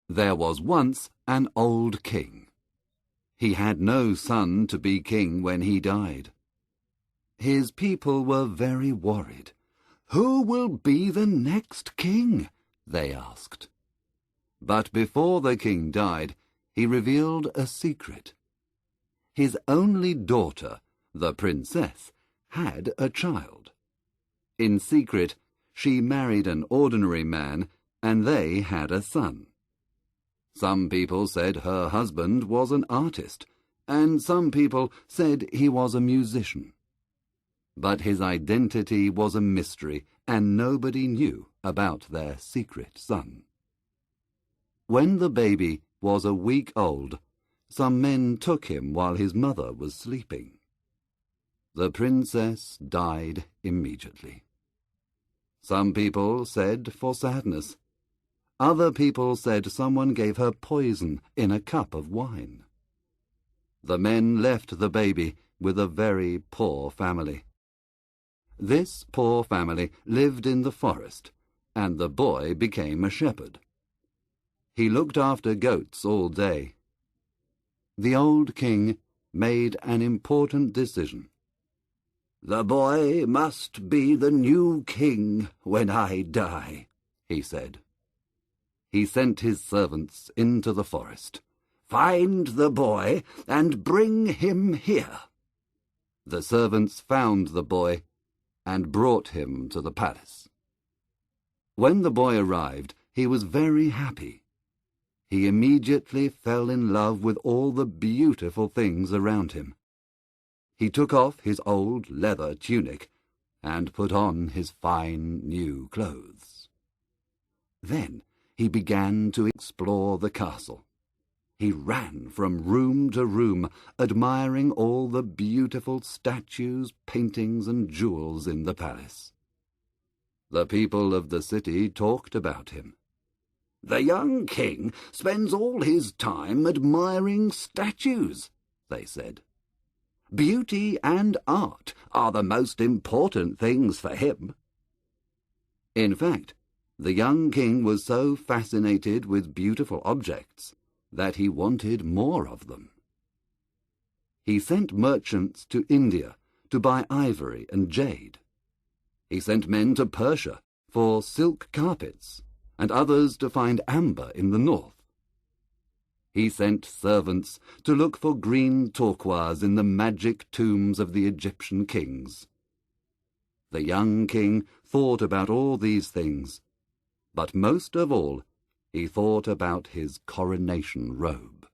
There was once an old king. He had no son to be king when he died. His people were very worried. "Who will be the next king?" they asked. But before the king died, he revealed a secret. His only daughter, the princess, had a child. In secret, she married an ordinary man, and they had a son. Some people said her husband was an artist, and some people said he was a musician. But his identity was a mystery, and nobody knew about their secret son. When the baby was a week old, some men took him while his mother was sleeping. The princess died immediately. Some people said for sadness. Other people said someone gave her poison in a cup of wine. The men left the baby with a very poor family. This poor family lived in the forest, and the boy became a shepherd. He looked after goats all day. The old king made an important decision. "The boy must be the new king when I die," he said. He sent his servants into the forest. "Find the boy and bring him here." The servants found the boy and brought him to the palace. When the boy arrived, he was very happy. He immediately fell in love with all the beautiful things around him. He took off his old leather tunic and put on his fine new clothes. Then he began to explore the castle. He ran from room to room, admiring all the beautiful statues, paintings, and jewels in the palace. The people of the city talked about him. "The young king spends all his time admiring statues," they said. "Beauty and art are the most important things for him." In fact, the young king was so fascinated with beautiful objects that he wanted more of them. He sent merchants to India to buy ivory and jade. He sent men to Persia for silk carpets, and others to find amber in the north. He sent servants to look for green turquoise in the magic tombs of the Egyptian kings. The young king thought about all these things, but most of all, he thought about his coronation robe.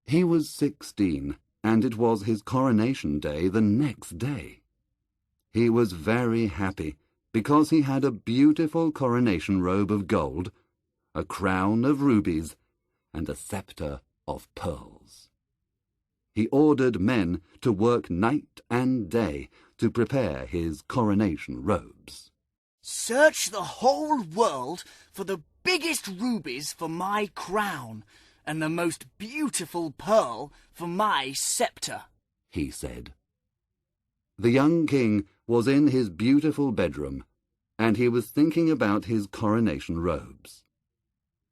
He was 16, and it was his coronation day the next day. He was very happy because he had a beautiful coronation robe of gold, a crown of rubies, and a scepter of pearls. He ordered men to work night and day to prepare his coronation robes. "Search the whole world for the biggest rubies for my crown and the most beautiful pearl for my scepter," he said. The young king was in his beautiful bedroom, and he was thinking about his coronation robes.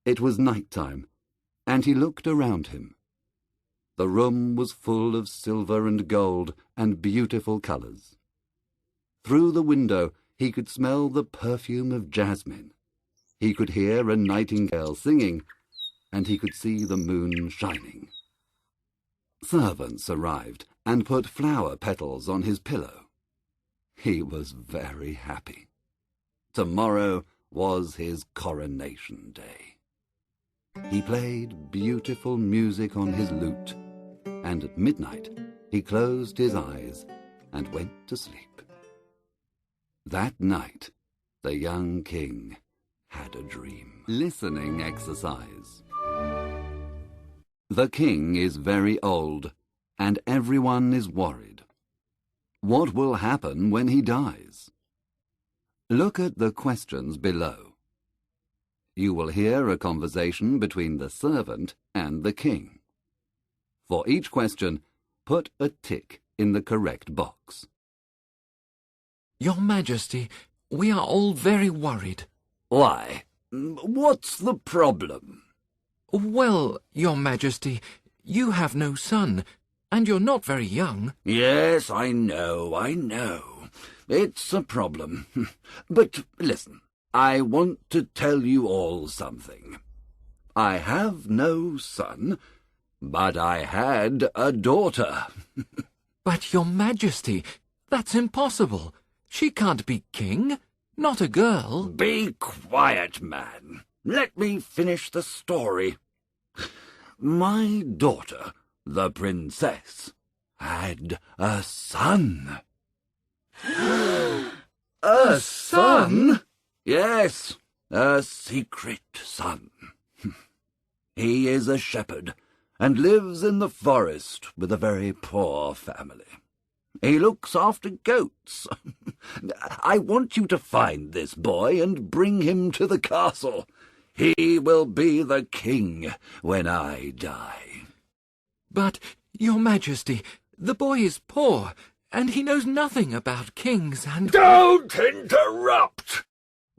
It was night time, and he looked around him. The room was full of silver and gold and beautiful colours. Through the window he could smell the perfume of jasmine. He could hear a nightingale singing, and he could see the moon shining. Servants arrived and put flower petals on his pillow. He was very happy. Tomorrow was his coronation day. He played beautiful music on his lute, and at midnight he closed his eyes and went to sleep. That night, the young king had a dream. Listening exercise. The king is very old, and everyone is worried. What will happen when he dies? Look at the questions below. You will hear a conversation between the servant and the king. For each question, put a tick in the correct box. Your Majesty, we are all very worried. Why? What's the problem? Well, Your Majesty, you have no son, and you're not very young. Yes, I know. It's a problem. But listen, I want to tell you all something. I have no son, but I had a daughter. But, Your Majesty, that's impossible. She can't be king, not a girl. Be quiet, man. Let me finish the story. My daughter, the princess, had a son. A son? Yes, a secret son. He is a shepherd and lives in the forest with a very poor family. He looks after goats. I want you to find this boy and bring him to the castle. He will be the king when I die. But, Your Majesty, the boy is poor, and he knows nothing about kings and— Don't interrupt!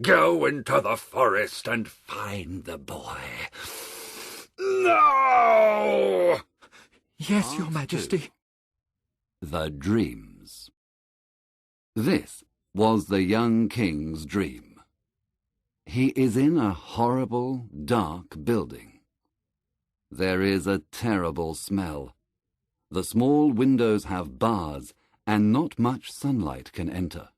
Go into the forest and find the boy. No! Yes, Your Majesty. The Dreams. This was the young king's dream. He is in a horrible, dark building. There is a terrible smell. The small windows have bars, and not much sunlight can enter.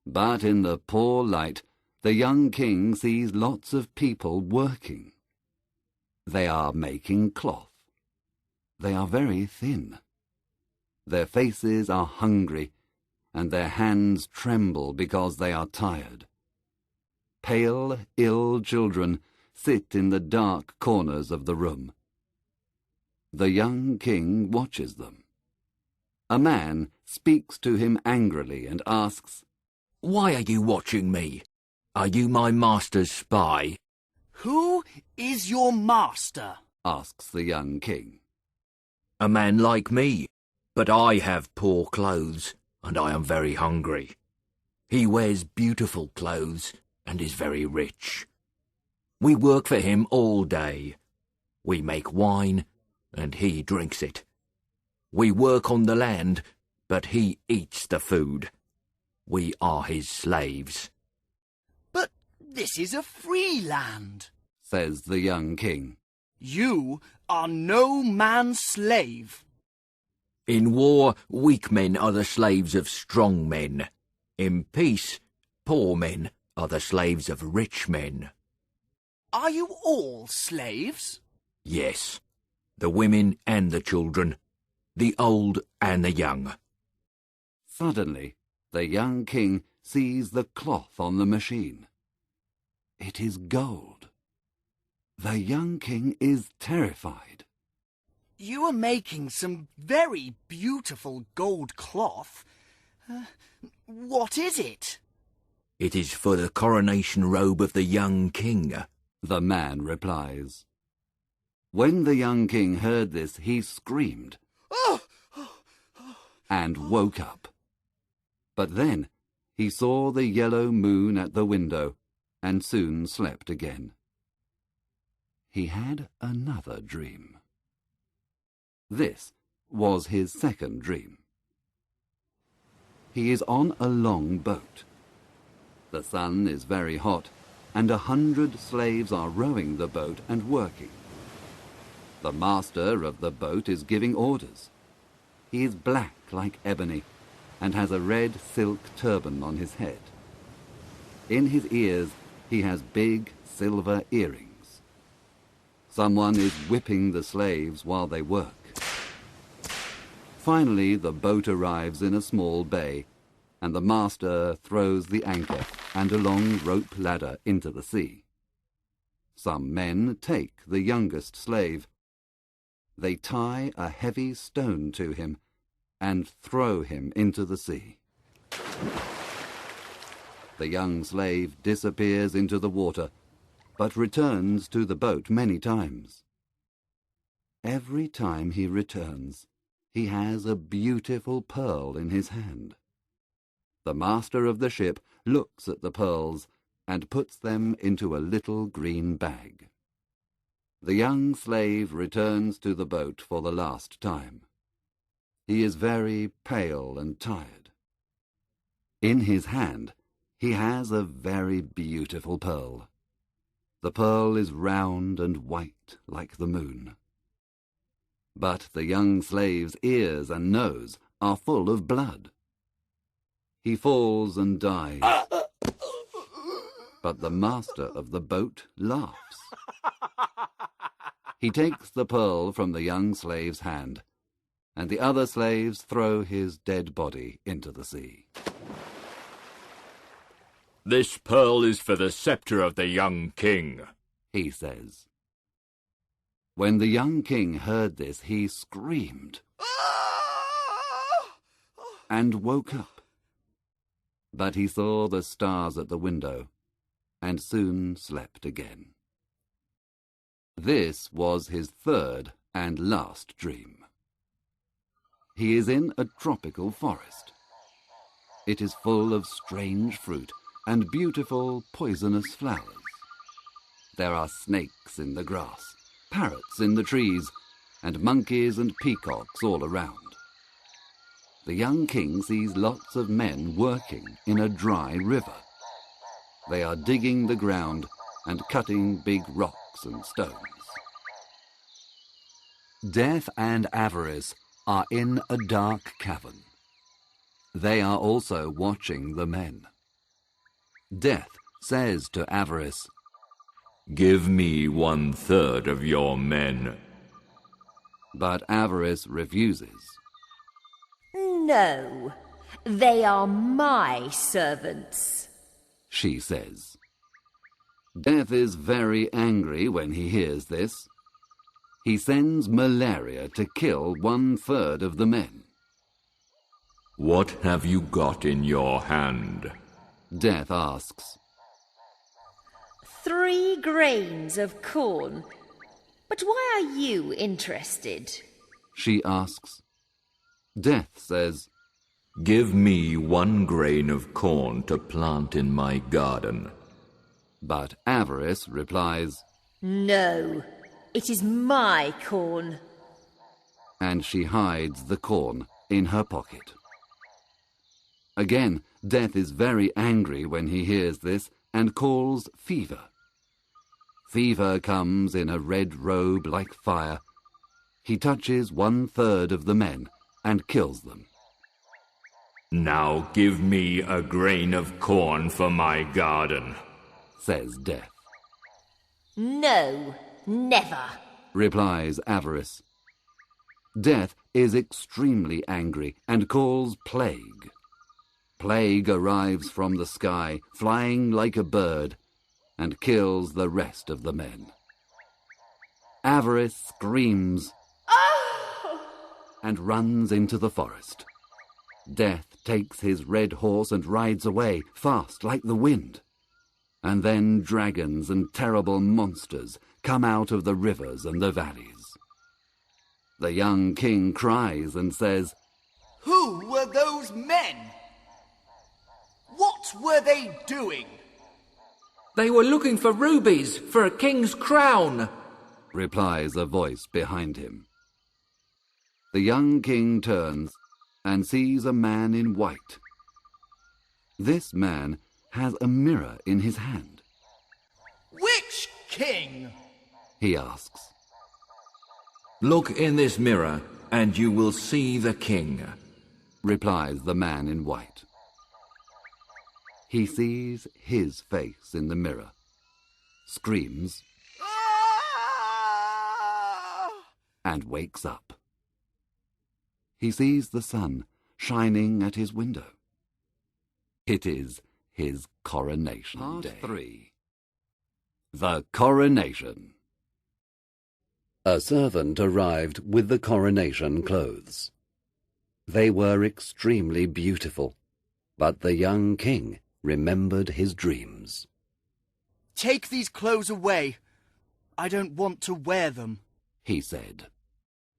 But in the poor light, the young king sees lots of people working. They are making cloth. They are very thin. Their faces are hungry, and their hands tremble because they are tired. Pale, ill children sit in the dark corners of the room. The young king watches them. A man speaks to him angrily and asks, Why are you watching me? Are you my master's spy? Who is your master? asks the young king. A man like me, but I have poor clothes, and I am very hungry. He wears beautiful clothes and is very rich. We work for him all day. We make wine, and he drinks it. We work on the land, but he eats the food. We are his slaves. But this is a free land, says the young king. You are no man's slave. In war, weak men are the slaves of strong men. In peace, poor men are the slaves of rich men. Are you all slaves? Yes, the women and the children, the old and the young. Suddenly, the young king sees the cloth on the machine. It is gold. The young king is terrified. You are making some very beautiful gold cloth. What is it? It is for the coronation robe of the young king, the man replies. When the young king heard this, he screamed and woke up. But then he saw the yellow moon at the window and soon slept again. He had another dream. This was his second dream. He is on a long boat. The sun is very hot, and 100 slaves are rowing the boat and working. The master of the boat is giving orders. He is black like ebony, and has a red silk turban on his head. In his ears he has big silver earrings. Someone is whipping the slaves while they work. Finally, the boat arrives in a small bay, and the master throws the anchor and a long rope ladder into the sea. Some men take the youngest slave. They tie a heavy stone to him and throw him into the sea. The young slave disappears into the water, but returns to the boat many times. Every time he returns, he has a beautiful pearl in his hand. The master of the ship looks at the pearls and puts them into a little green bag. The young slave returns to the boat for the last time. He is very pale and tired. In his hand, he has a very beautiful pearl. The pearl is round and white like the moon. But the young slave's ears and nose are full of blood. He falls and dies. But the master of the boat laughs. He takes the pearl from the young slave's hand, and the other slaves throw his dead body into the sea. This pearl is for the sceptre of the young king, he says. When the young king heard this, he screamed and woke up. But he saw the stars at the window and soon slept again. This was his third and last dream. He is in a tropical forest. It is full of strange fruit and beautiful poisonous flowers. There are snakes in the grass, parrots in the trees, and monkeys and peacocks all around. The young king sees lots of men working in a dry river. They are digging the ground and cutting big rocks and stones. Death and Avarice are in a dark cavern. They are also watching the men. Death says to Avarice, "Give me 1/3 of your men." But Avarice refuses. "No, they are my servants," she says. Death is very angry when he hears this. He sends malaria to kill 1/3 of the men. "What have you got in your hand?" Death asks. 3 grains of corn. But why are you interested? She asks. Death says, "Give me 1 grain of corn to plant in my garden." But Avarice replies, "No, it is my corn." And she hides the corn in her pocket. Again, Death is very angry when he hears this and calls Fever. Fever comes in a red robe like fire. He touches 1/3 of the men and kills them. "Now give me a grain of corn for my garden," says Death. "No, never," replies Avarice. Death is extremely angry and calls Plague. Plague arrives from the sky, flying like a bird, and kills the rest of the men. Avarice screams and runs into the forest. Death takes his red horse and rides away, fast like the wind. And then dragons and terrible monsters come out of the rivers and the valleys. The young king cries and says, "Who were those men? What were they doing?" "They were looking for rubies for a king's crown," replies a voice behind him. The young king turns and sees a man in white. This man has a mirror in his hand. "Which king?" he asks. "Look in this mirror and you will see the king," replies the man in white. He sees his face in the mirror, screams, and wakes up. He sees the sun shining at his window. It is his coronation day. Part 3. The Coronation. A servant arrived with the coronation clothes. They were extremely beautiful, but the young king remembered his dreams. "Take these clothes away. I don't want to wear them," he said.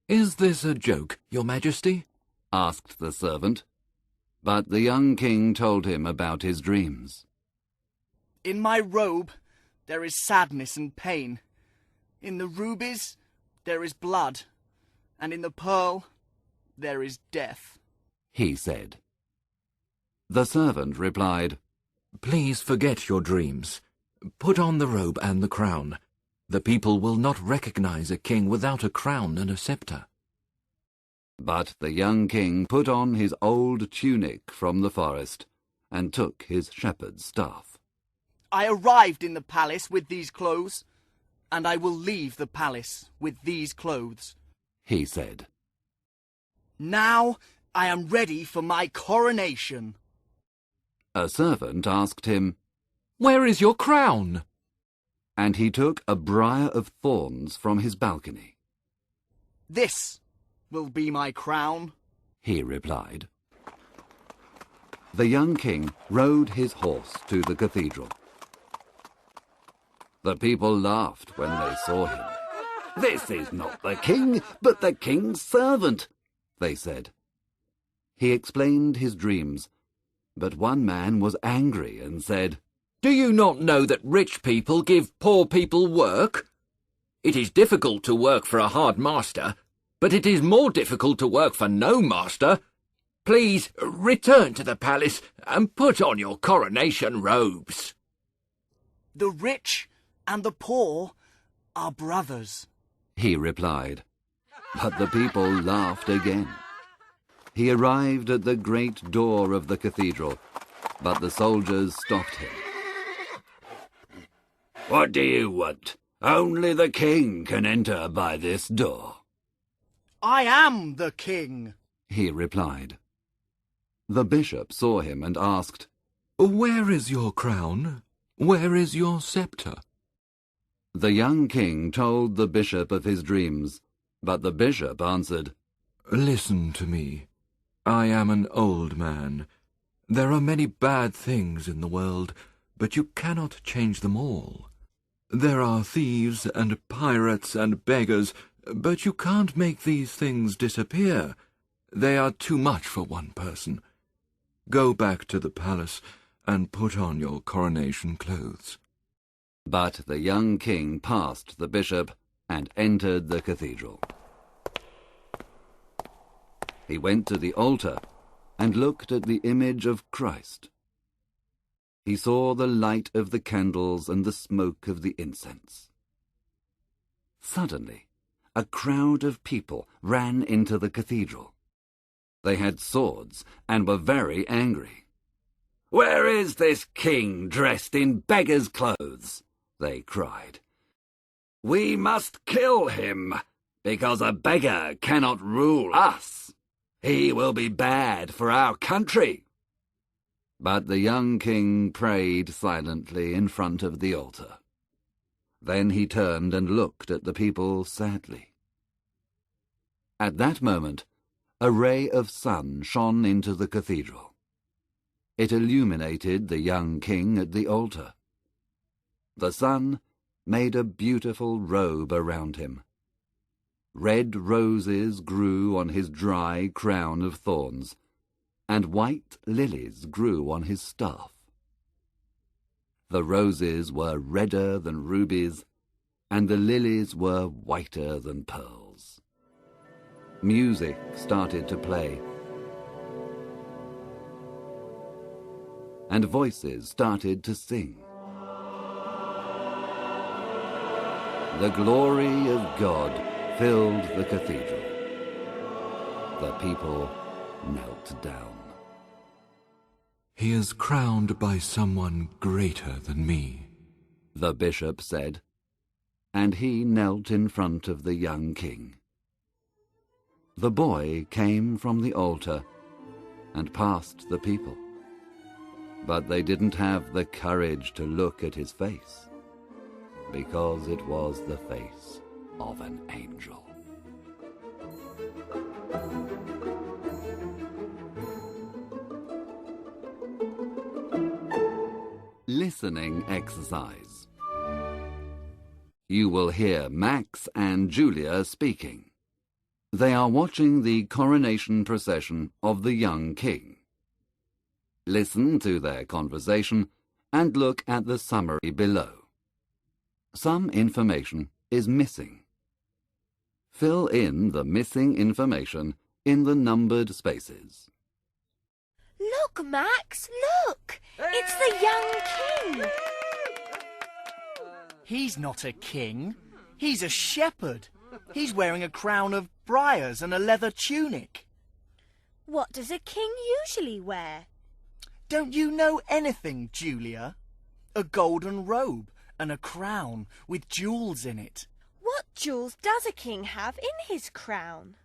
"Is this a joke, Your Majesty?" asked the servant. But the young king told him about his dreams. "In my robe there is sadness and pain. In the rubies there is blood, and in the pearl there is death," he said. The servant replied, Please forget your dreams. Put on the robe and the crown. The people will not recognize a king without a crown and a scepter. But the young king put on his old tunic from the forest and took his shepherd's staff. "I arrived in the palace with these clothes, and I will leave the palace with these clothes," he said. "Now I am ready for my coronation." A servant asked him, Where is your crown? and he took a briar of thorns from his balcony. "This will be my crown," he replied. The young king rode his horse to the cathedral. The people laughed when they saw him. "This is not the king, but the king's servant," they said. He explained his dreams, but one man was angry and said, Do you not know that rich people give poor people work? It is difficult to work for a hard master, but it is more difficult to work for no master. Please return to the palace and put on your coronation robes." "The rich and the poor are brothers," he replied. But the people laughed again. He arrived at the great door of the cathedral, but the soldiers stopped him. "What do you want? Only the king can enter by this door," "I am the king," he replied. The bishop saw him and asked, Where is your crown? Where is your scepter? The young king told the bishop of his dreams, but the bishop answered, Listen to me. I am an old man. There are many bad things in the world, but you cannot change them all. There are thieves and pirates and beggars, but you can't make these things disappear. They are too much for one person. Go back to the palace and put on your coronation clothes." But the young king passed the bishop and entered the cathedral. He went to the altar and looked at the image of Christ. He saw the light of the candles and the smoke of the incense. Suddenly, a crowd of people ran into the cathedral. They had swords and were very angry. "Where is this king dressed in beggar's clothes?" they cried. "We must kill him, because a beggar cannot rule us. He will be bad for our country." But the young king prayed silently in front of the altar. Then he turned and looked at the people sadly. At that moment, a ray of sun shone into the cathedral. It illuminated the young king at the altar. The sun made a beautiful robe around him. Red roses grew on his dry crown of thorns, and white lilies grew on his staff. The roses were redder than rubies, and the lilies were whiter than pearls. Music started to play, and voices started to sing. The glory of God filled the cathedral. The people knelt down. "He is crowned by someone greater than me," the bishop said, and he knelt in front of the young king. The boy came from the altar and passed the people, but they didn't have the courage to look at his face, because it was the face of an angel. Listening exercise. You will hear Max and Julia speaking. They are watching the coronation procession of the young king. Listen to their conversation and look at the summary below. Some information is missing. Fill in the missing information in the numbered spaces. Look, Max, look! It's the young king! He's not a king. He's a shepherd. He's wearing a crown of briars and a leather tunic. What does a king usually wear? Don't you know anything, Julia? A golden robe and a crown with jewels in it. What jewels does a king have in his crown?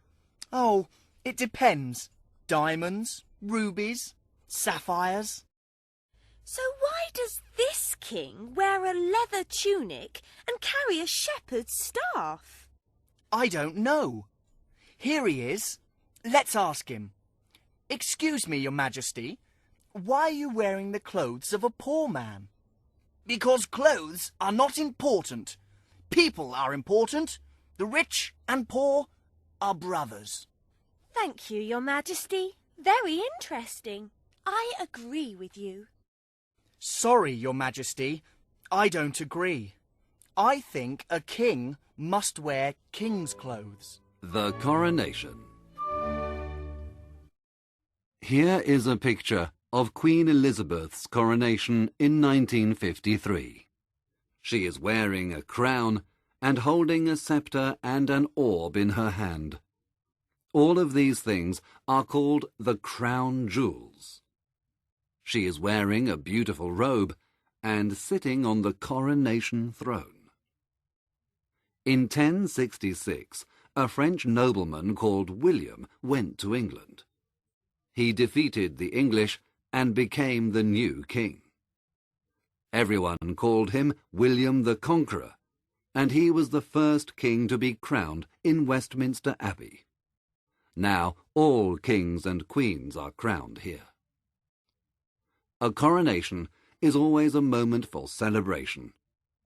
Oh, it depends. Diamonds, rubies, sapphires. So why does this king wear a leather tunic and carry a shepherd's staff? I don't know. Here he is. Let's ask him. Excuse me, Your Majesty. Why are you wearing the clothes of a poor man? Because clothes are not important. People are important. The rich and poor are brothers. Thank you, Your Majesty. Very interesting. I agree with you. Sorry, Your Majesty. I don't agree. I think a king must wear king's clothes. The coronation. Here is a picture of Queen Elizabeth's coronation in 1953. She is wearing a crown and holding a scepter and an orb in her hand. All of these things are called the crown jewels. She is wearing a beautiful robe and sitting on the coronation throne. In 1066, a French nobleman called William went to England. He defeated the English and became the new king. Everyone called him William the Conqueror, and he was the first king to be crowned in Westminster Abbey. Now all kings and queens are crowned here. A coronation is always a moment for celebration,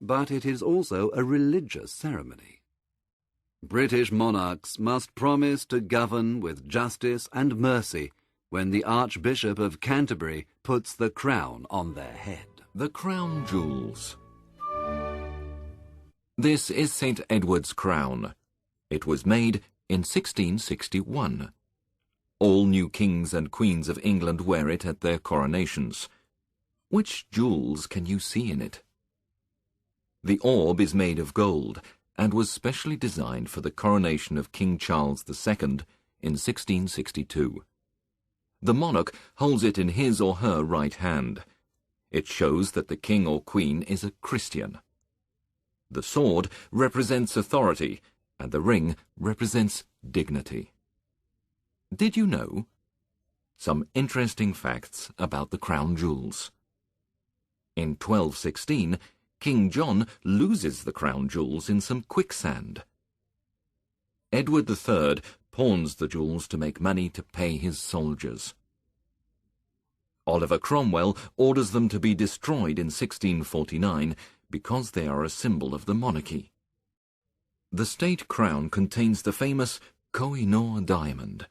but it is also a religious ceremony. British monarchs must promise to govern with justice and mercy when the Archbishop of Canterbury puts the crown on their head. The crown jewels. This is St. Edward's crown. It was made in 1661. All new kings and queens of England wear it at their coronations. Which jewels can you see in it? The orb is made of gold and was specially designed for the coronation of King Charles II in 1662. The monarch holds it in his or her right hand. It shows that the king or queen is a Christian. The sword represents authority, and the ring represents dignity. Did you know? Some interesting facts about the crown jewels. In 1216, King John loses the crown jewels in some quicksand. Edward III pawns the jewels to make money to pay his soldiers. Oliver Cromwell orders them to be destroyed in 1649 because they are a symbol of the monarchy. The state crown contains the famous Koh-i-Noor diamond.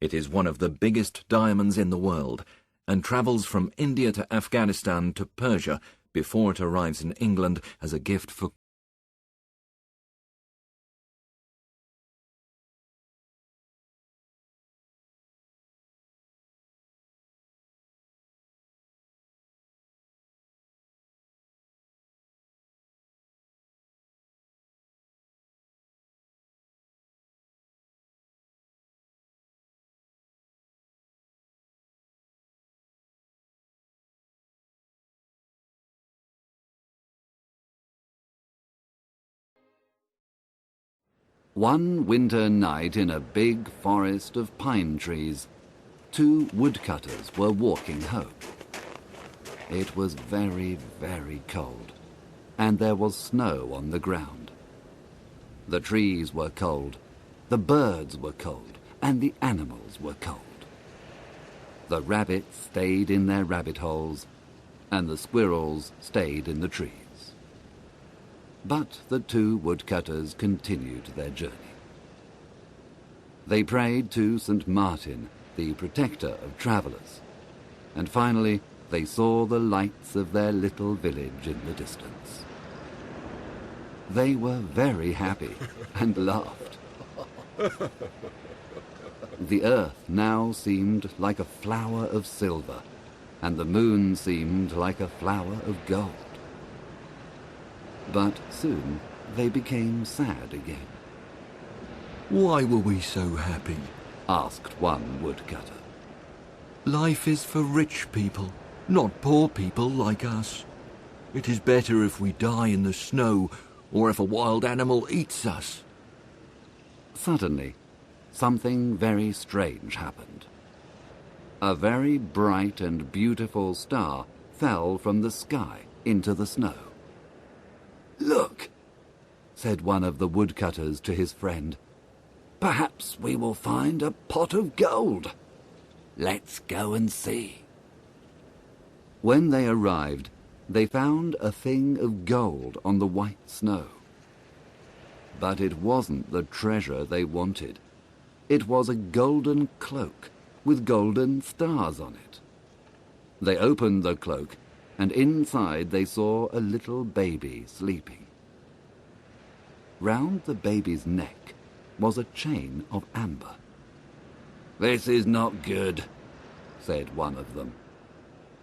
It is one of the biggest diamonds in the world and travels from India to Afghanistan to Persia before it arrives in England as a gift for One winter night in a big forest of pine trees, two woodcutters were walking home. It was very, very cold, and there was snow on the ground. The trees were cold, the birds were cold, and the animals were cold. The rabbits stayed in their rabbit holes, and the squirrels stayed in the trees. But the two woodcutters continued their journey. They prayed to St. Martin, the protector of travellers, and finally they saw the lights of their little village in the distance. They were very happy and laughed. The earth now seemed like a flower of silver, and the moon seemed like a flower of gold. But soon they became sad again. Why were we so happy? Asked one woodcutter. Life is for rich people, not poor people like us. It is better if we die in the snow, or if a wild animal eats us. Suddenly, something very strange happened. A very bright and beautiful star fell from the sky into the snow. "Look," said one of the woodcutters to his friend. "Perhaps we will find a pot of gold. Let's go and see." When they arrived, they found a thing of gold on the white snow. But it wasn't the treasure they wanted. It was a golden cloak with golden stars on it. They opened the cloak, and inside they saw a little baby sleeping. Round the baby's neck was a chain of amber. "This is not good," said one of them.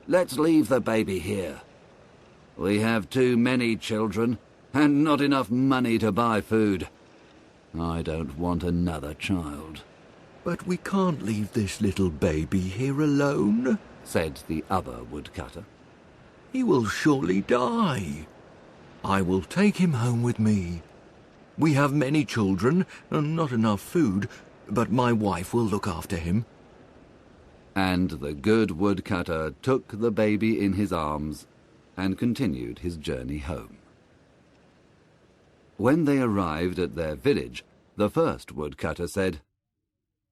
"Let's leave the baby here. We have too many children and not enough money to buy food. I don't want another child." But we can't leave this little baby here alone, said the other woodcutter. He will surely die. I will take him home with me. We have many children and not enough food, but my wife will look after him. And the good woodcutter took the baby in his arms and continued his journey home. When they arrived at their village, the first woodcutter said,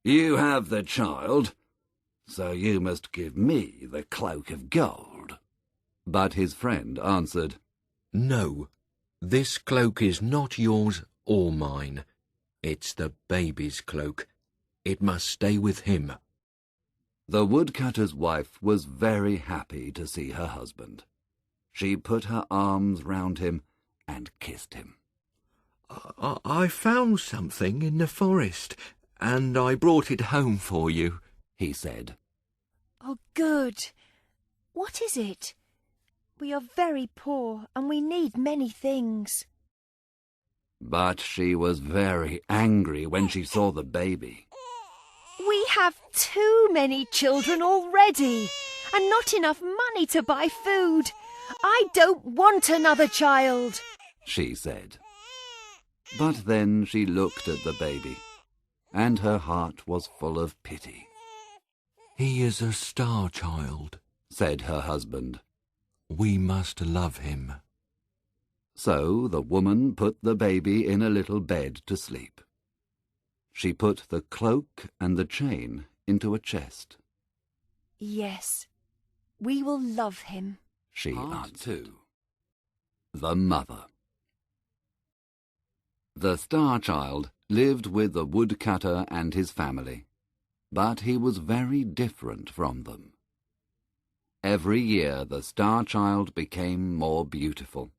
"You have the child, so you must give me the cloak of gold." But his friend answered, "No, this cloak is not yours or mine. It's the baby's cloak. It must stay with him." The woodcutter's wife was very happy to see her husband. She put her arms round him and kissed him. I found something in the forest, and I brought it home for you," he said. "Oh, good. What is it? We are very poor and we need many things." But she was very angry when she saw the baby. "We have too many children already and not enough money to buy food. I don't want another child," she said. But then she looked at the baby, and her heart was full of pity. "He is a star child," said her husband. "We must love him." So the woman put the baby in a little bed to sleep. She put the cloak and the chain into a chest. "Yes, we will love him," she answered. The Mother. The Star Child lived with the woodcutter and his family, but he was very different from them. Every year the Star Child became more beautiful.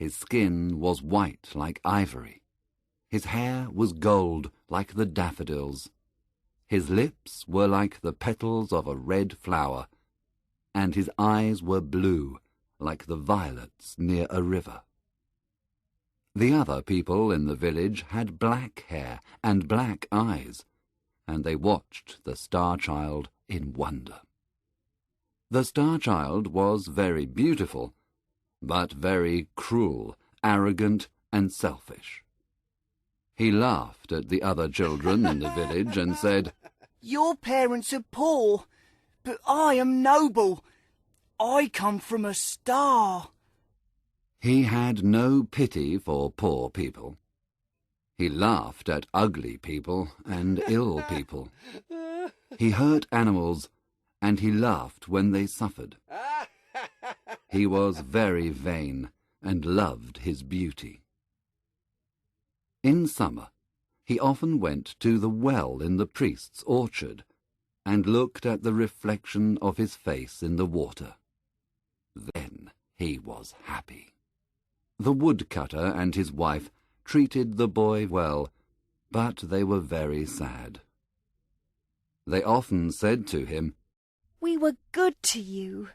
His skin was white like ivory. His hair was gold like the daffodils. His lips were like the petals of a red flower, and his eyes were blue like the violets near a river. The other people in the village had black hair and black eyes, and they watched the Star Child in wonder. The Star Child was very beautiful, but very cruel, arrogant, and selfish. He laughed at the other children in the village and said, "Your parents are poor, but I am noble. I come from a star." He had no pity for poor people. He laughed at ugly people and ill people. He hurt animals, and he laughed when they suffered. He was very vain and loved his beauty. In summer, he often went to the well in the priest's orchard and looked at the reflection of his face in the water. Then he was happy. The woodcutter and his wife treated the boy well, but they were very sad. They often said to him, "We were good to you.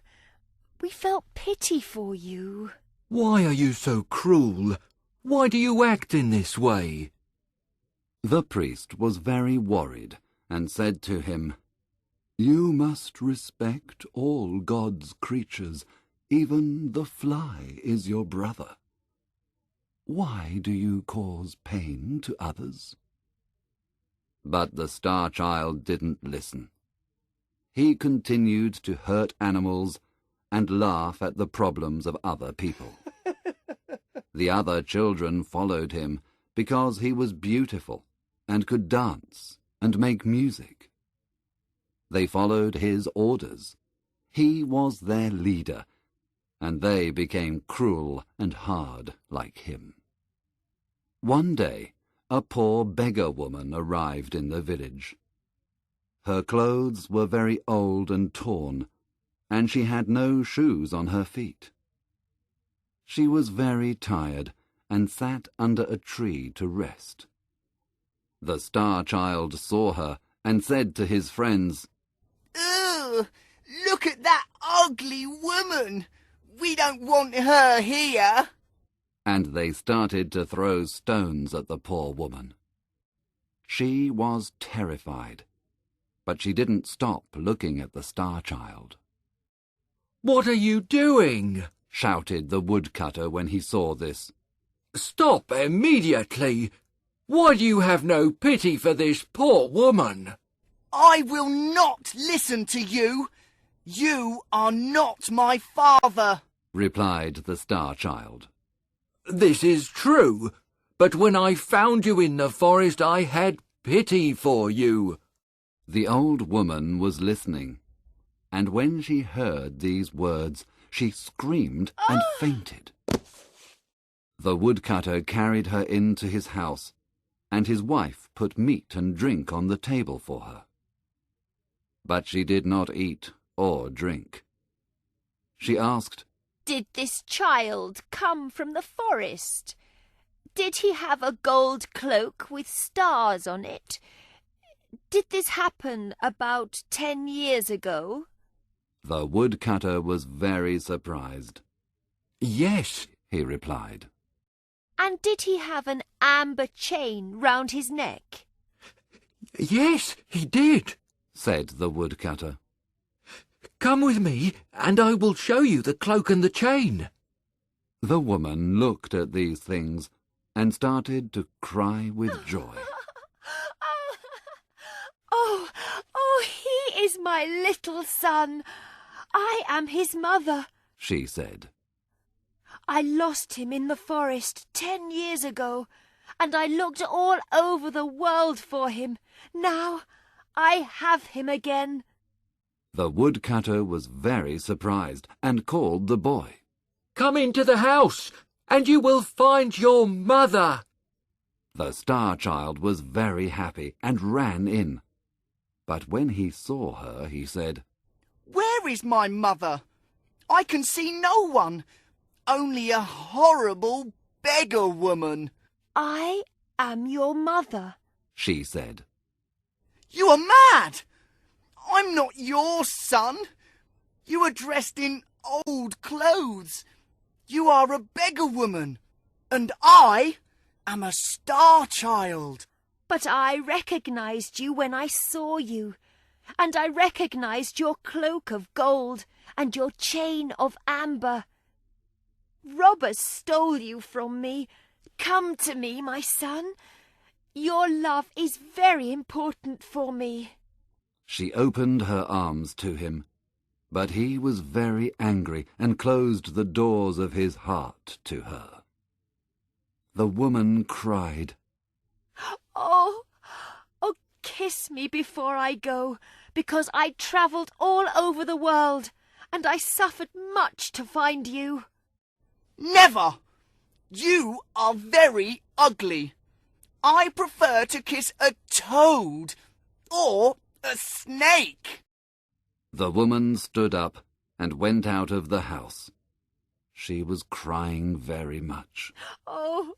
We felt pity for you." Why are you so cruel? Why do you act in this way? The priest was very worried and said to him, "You must respect all God's creatures. Even the fly is your brother. Why do you cause pain to others?" But the Star Child didn't listen. He continued to hurt animals and laugh at the problems of other people. The other children followed him because he was beautiful and could dance and make music. They followed his orders. He was their leader, and they became cruel and hard like him. One day, a poor beggar woman arrived in the village. Her clothes were very old and torn, and she had no shoes on her feet. She was very tired and sat under a tree to rest. The Star Child saw her and said to his friends, "Ugh! Look at that ugly woman! We don't want her here!" And they started to throw stones at the poor woman. She was terrified, but she didn't stop looking at the Star Child. What are you doing? Shouted the woodcutter when he saw this. Stop immediately! Why do you have no pity for this poor woman? I will not listen to you. You are not my father, replied the Star Child. This is true, but when I found you in the forest I had pity for you. The old woman was listening, and when she heard these words, she screamed and fainted. The woodcutter carried her into his house, and his wife put meat and drink on the table for her. But she did not eat or drink. She asked, "Did this child come from the forest? Did he have a gold cloak with stars on it? Did this happen about 10 years ago?" The woodcutter was very surprised. Yes, he replied. "And did he have an amber chain round his neck?" Yes, he did, said the woodcutter. Come with me, and I will show you the cloak and the chain. The woman looked at these things and started to cry with joy. Oh, he is my little son. I am his mother, she said. I lost him in the forest 10 years ago, and I looked all over the world for him. Now I have him again. The woodcutter was very surprised and called the boy. Come into the house, and you will find your mother. The Star Child was very happy and ran in. But when he saw her, he said, "Where is my mother? I can see no one, only a horrible beggar woman." I am your mother, she said. "You are mad! I'm not your son. You are dressed in old clothes. You are a beggar woman, and I am a Star Child." But I recognized you when I saw you, and I recognized your cloak of gold and your chain of amber. Robbers stole you from me. Come to me, my son. Your love is very important for me. She opened her arms to him, but he was very angry and closed the doors of his heart to her. The woman cried, Oh, kiss me before I go, because I travelled all over the world, and I suffered much to find you. "Never! You are very ugly. I prefer to kiss a toad or a snake." The woman stood up and went out of the house. She was crying very much. Oh.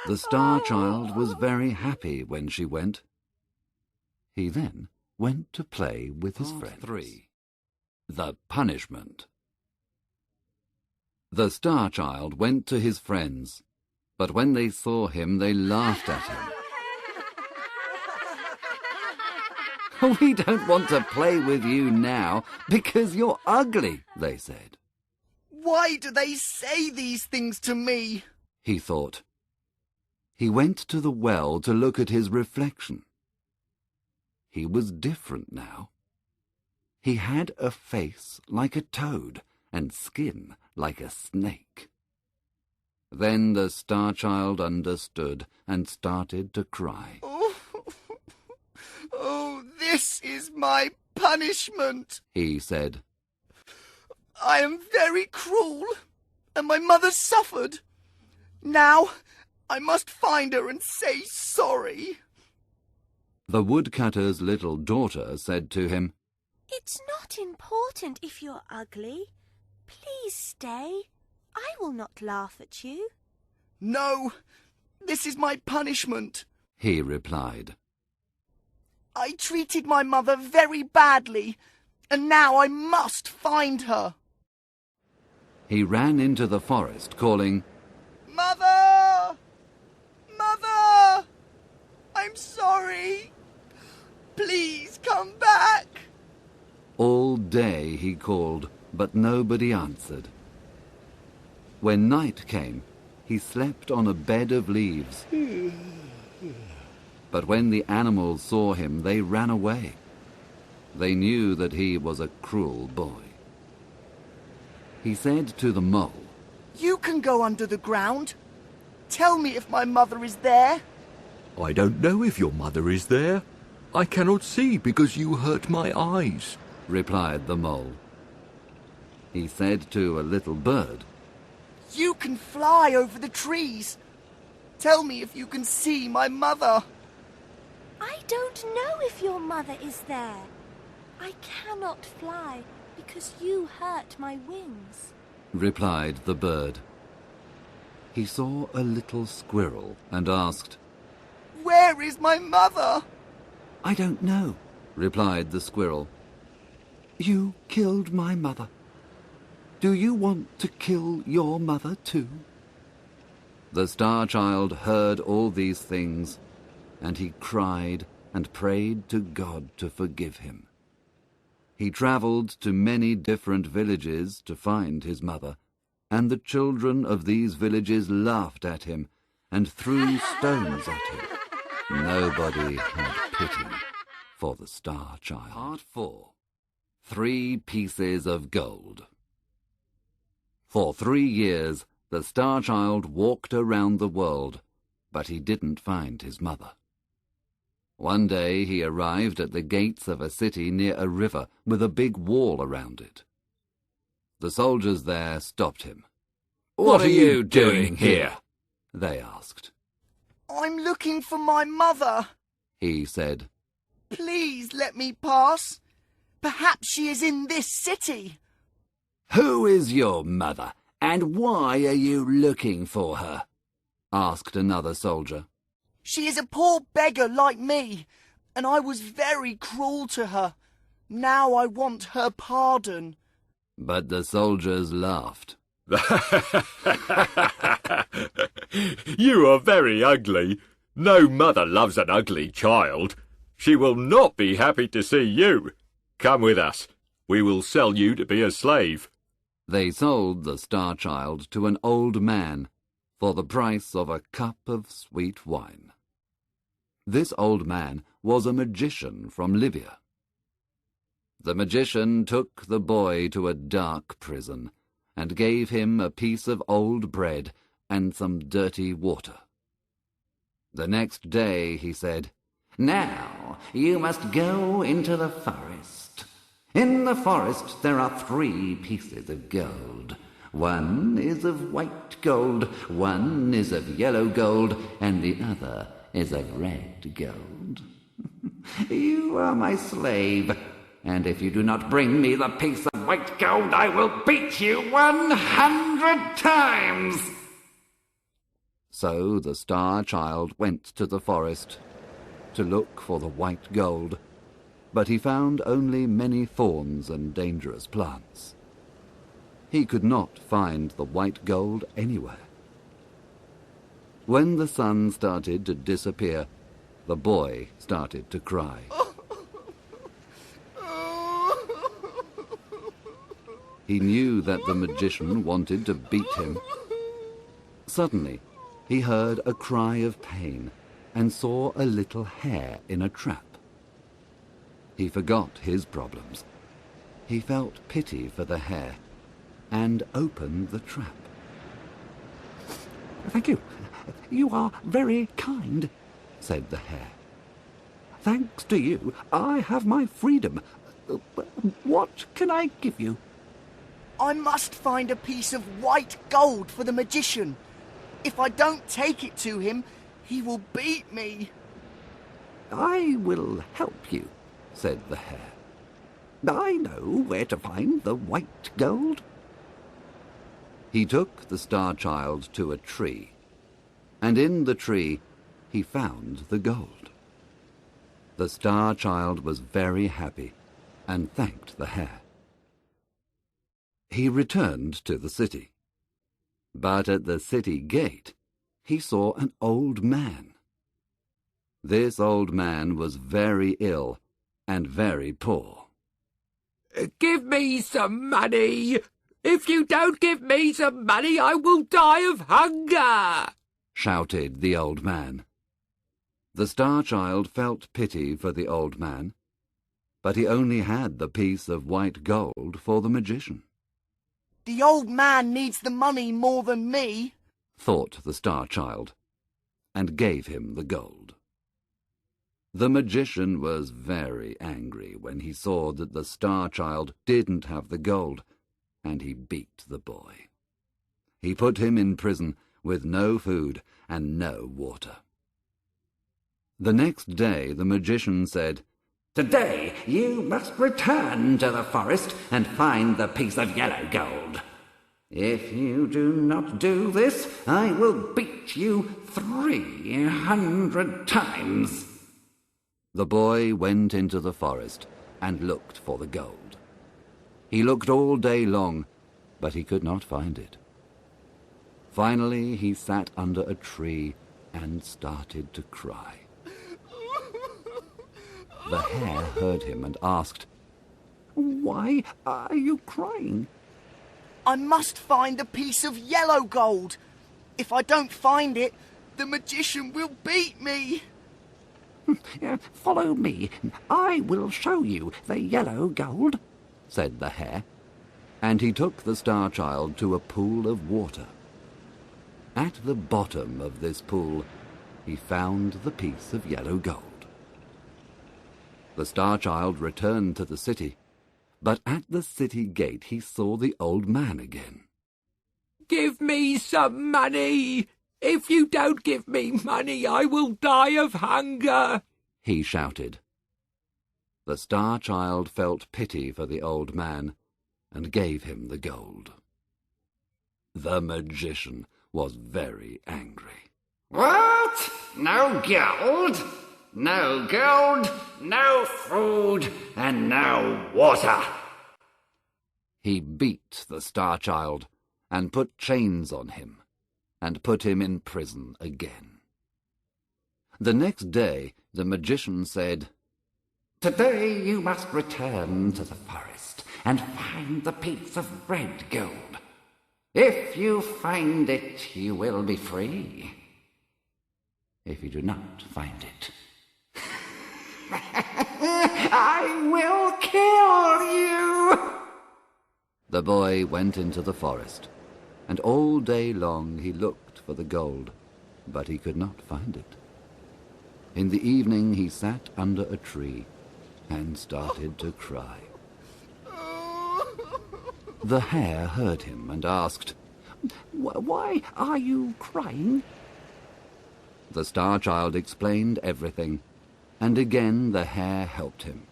The Star Child was very happy when she went. He then went to play with his friends. 3. The Punishment. The Star Child went to his friends, but when they saw him, they laughed at him. "We don't want to play with you now, because you're ugly," they said. Why do they say these things to me? He thought. He went to the well to look at his reflection. He was different now. He had a face like a toad and skin like a snake. Then the Star Child understood and started to cry. Oh, this is my punishment, he said. I am very cruel, and my mother suffered. Now I must find her and say sorry. The woodcutter's little daughter said to him, It's not important if you're ugly. Please stay. I will not laugh at you. No, this is my punishment, he replied. I treated my mother very badly, and now I must find her. He ran into the forest, calling, Mother! Mother! I'm sorry. Please come back. All day he called, but nobody answered. When night came, he slept on a bed of leaves. But when the animals saw him, they ran away. They knew that he was a cruel boy. He said to the mole, You can go under the ground. Tell me if my mother is there. I don't know if your mother is there. I cannot see because you hurt my eyes, replied the mole. He said to a little bird, You can fly over the trees. Tell me if you can see my mother. I don't know if your mother is there. I cannot fly because you hurt my wings, replied the bird. He saw a little squirrel and asked, Where is my mother? I don't know, replied the squirrel. You killed my mother. Do you want to kill your mother too? The Star Child heard all these things, and he cried and prayed to God to forgive him. He travelled to many different villages to find his mother, and the children of these villages laughed at him and threw stones at him. Nobody had pity for the Star Child. Part 4. 3 Pieces of Gold. For 3 years, the Star Child walked around the world, but he didn't find his mother. One day he arrived at the gates of a city near a river with a big wall around it. The soldiers there stopped him. What are you doing here? They asked. I'm looking for my mother, he said. Please let me pass. Perhaps she is in this city. Who is your mother, and why are you looking for her? Asked another soldier. She is a poor beggar like me, and I was very cruel to her. Now I want her pardon. But the soldiers laughed. You are very ugly. No mother loves an ugly child. She will not be happy to see you. Come with us. We will sell you to be a slave. They sold the Star Child to an old man for the price of a cup of sweet wine. This old man was a magician from Libya. The magician took the boy to a dark prison and gave him a piece of old bread and some dirty water. The next day he said, Now you must go into the forest. In the forest there are 3 pieces of gold. One is of white gold, one is of yellow gold, and the other is of red gold. You are my slave, and if you do not bring me the piece of of white gold, I will beat you 100 times." So the Star Child went to the forest to look for the white gold, but he found only many thorns and dangerous plants. He could not find the white gold anywhere. When the sun started to disappear, the boy started to cry. He knew that the magician wanted to beat him. Suddenly, he heard a cry of pain and saw a little hare in a trap. He forgot his problems. He felt pity for the hare and opened the trap. "Thank you. You are very kind," said the hare. "Thanks to you, I have my freedom. What can I give you?" I must find a piece of white gold for the magician. If I don't take it to him, he will beat me. "I will help you," said the hare. "I know where to find the white gold." He took the Star Child to a tree, and in the tree he found the gold. The Star Child was very happy and thanked the hare. He returned to the city, but at the city gate he saw an old man. This old man was very ill and very poor. "Give me some money! If you don't give me some money, I will die of hunger!" shouted the old man. The Star Child felt pity for the old man, but he only had the piece of white gold for the magician. The old man needs the money more than me, thought the Star Child, and gave him the gold. The magician was very angry when he saw that the Star Child didn't have the gold, and he beat the boy. He put him in prison with no food and no water. The next day the magician said, "Today you must return to the forest and find the piece of yellow gold. If you do not do this, I will beat you 300 times." The boy went into the forest and looked for the gold. He looked all day long, but he could not find it. Finally he sat under a tree and started to cry. The hare heard him and asked, "Why are you crying?" I must find a piece of yellow gold. If I don't find it, the magician will beat me. "Follow me. I will show you the yellow gold," said the hare, and he took the Star Child to a pool of water. At the bottom of this pool, he found the piece of yellow gold. The Star Child returned to the city, but at the city gate he saw the old man again. "Give me some money! If you don't give me money, I will die of hunger!" he shouted. The Star Child felt pity for the old man and gave him the gold. The magician was very angry. "What? No gold? No gold, no food, and no water!" He beat the Star Child and put chains on him and put him in prison again. The next day the magician said, "Today you must return to the forest and find the piece of red gold. If you find it, you will be free. If you do not find it, I will kill you!" The boy went into the forest, and all day long he looked for the gold, but he could not find it. In the evening he sat under a tree and started to cry. The hare heard him and asked, "Why are you crying?" The Star Child explained everything, and again the hare helped him.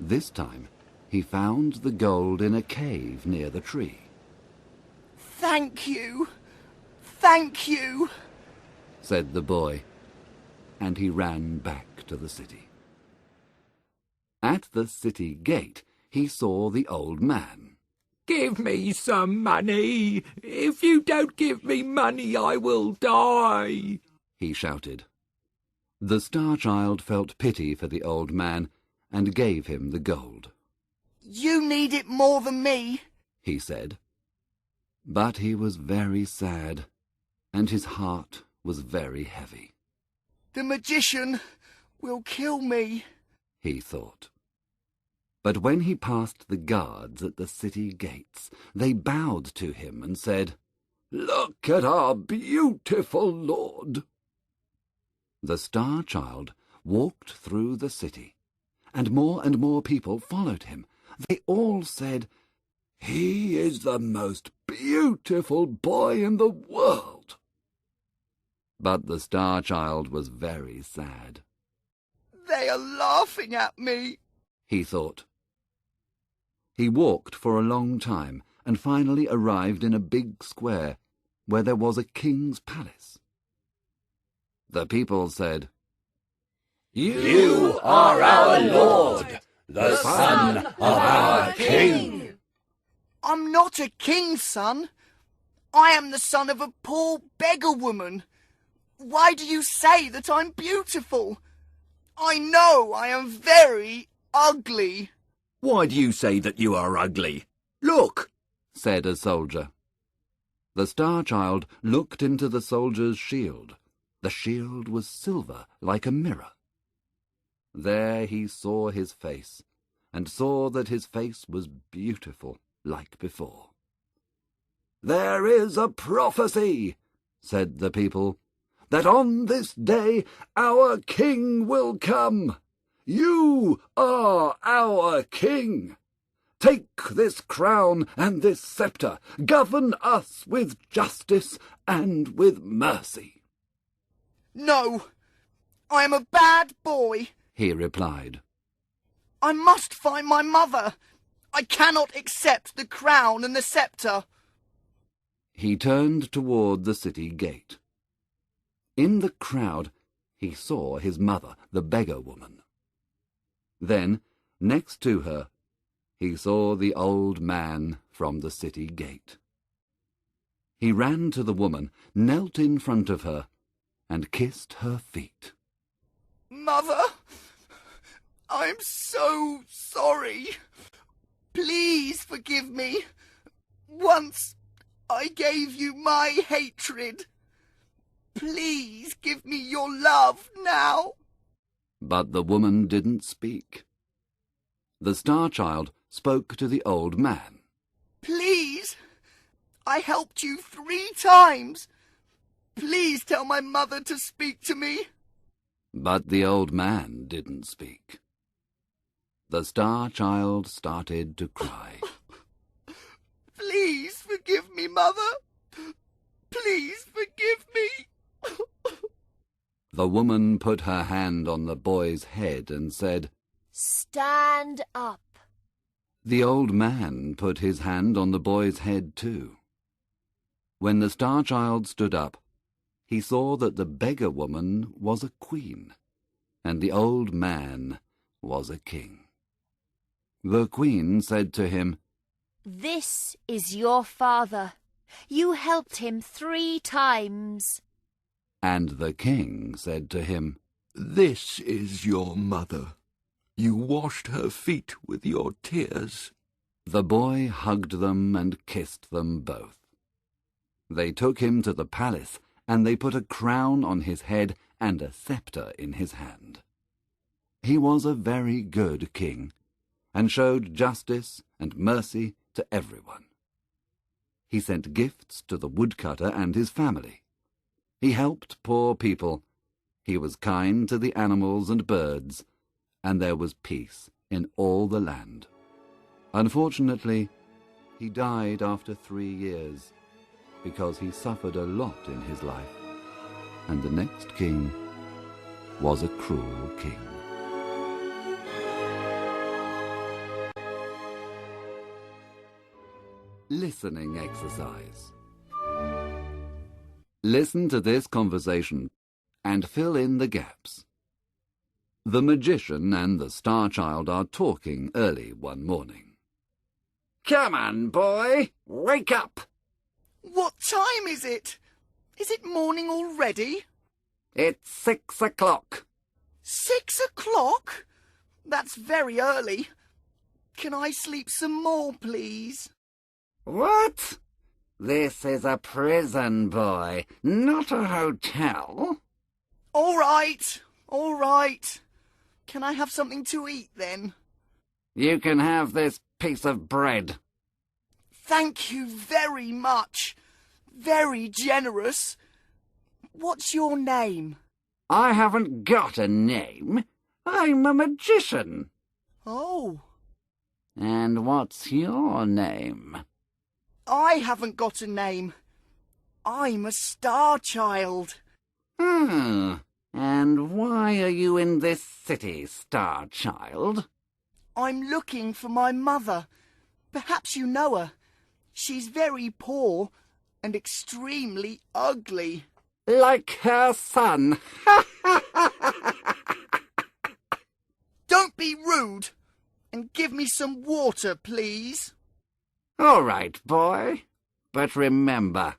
This time he found the gold in a cave near the tree. Thank you, thank you, said the boy, and he ran back to the city. At the city gate, he saw the old man. "Give me some money! If you don't give me money, I will die!" he shouted. The Star Child felt pity for the old man and gave him the gold. You need it more than me, he said. But he was very sad, and his heart was very heavy. The magician will kill me, he thought. But when he passed the guards at the city gates, they bowed to him and said, "Look at our beautiful lord." The Star Child walked through the city, and more people followed him. They all said, "He is the most beautiful boy in the world." But the Star Child was very sad. They are laughing at me, he thought. He walked for a long time and finally arrived in a big square where there was a king's palace. The people said, "You are our lord, the son of our king." I'm not a king's son. I am the son of a poor beggar woman. Why do you say that I'm beautiful? I know I am very ugly. "Why do you say that you are ugly? Look!" said a soldier. The Star Child looked into the soldier's shield. The shield was silver like a mirror. There he saw his face, and saw that his face was beautiful like before. "There is a prophecy," said the people, "that on this day our king will come. You are our king. Take this crown and this scepter. Govern us with justice and with mercy." No, I am a bad boy, he replied. I must find my mother. I cannot accept the crown and the scepter. He turned toward the city gate. In the crowd, he saw his mother, the beggar woman. Then, next to her, he saw the old man from the city gate. He ran to the woman, knelt in front of her, and kissed her feet. Mother, I'm so sorry. Please forgive me. Once I gave you my hatred. Please give me your love now. But the woman didn't speak. The Star Child spoke to the old man. Please, I helped you 3 times. Please tell my mother to speak to me. But the old man didn't speak. The Star Child started to cry. Please forgive me, Mother. Please forgive me. The woman put her hand on the boy's head and said, Stand up. The old man put his hand on the boy's head too. When the Star Child stood up, he saw that the beggar woman was a queen, and the old man was a king. The queen said to him, This is your father. You helped him 3 times. And the king said to him, This is your mother. You washed her feet with your tears. The boy hugged them and kissed them both. They took him to the palace, and they put a crown on his head and a scepter in his hand. He was a very good king, and showed justice and mercy to everyone. He sent gifts to the woodcutter and his family. He helped poor people. He was kind to the animals and birds, and there was peace in all the land. Unfortunately, he died after 3 years, because he suffered a lot in his life, and the next king was a cruel king. Listening exercise. Listen to this conversation and fill in the gaps. The magician and the star child are talking early one morning. Come on, boy, wake up. What time is it? Is it morning already? It's 6 o'clock. 6 o'clock? That's very early. Can I sleep some more, please? What? This is a prison, boy, not a hotel. All right, all right. Can I have something to eat then? You can have this piece of bread. Thank you very much. Very generous. What's your name? I haven't got a name. I'm a magician. Oh. And what's your name? I haven't got a name. I'm a star child. And why are you in this city, star child? I'm looking for my mother. Perhaps you know her. She's very poor and extremely ugly. Like her son. Don't be rude, and give me some water, please. All right, boy. But remember,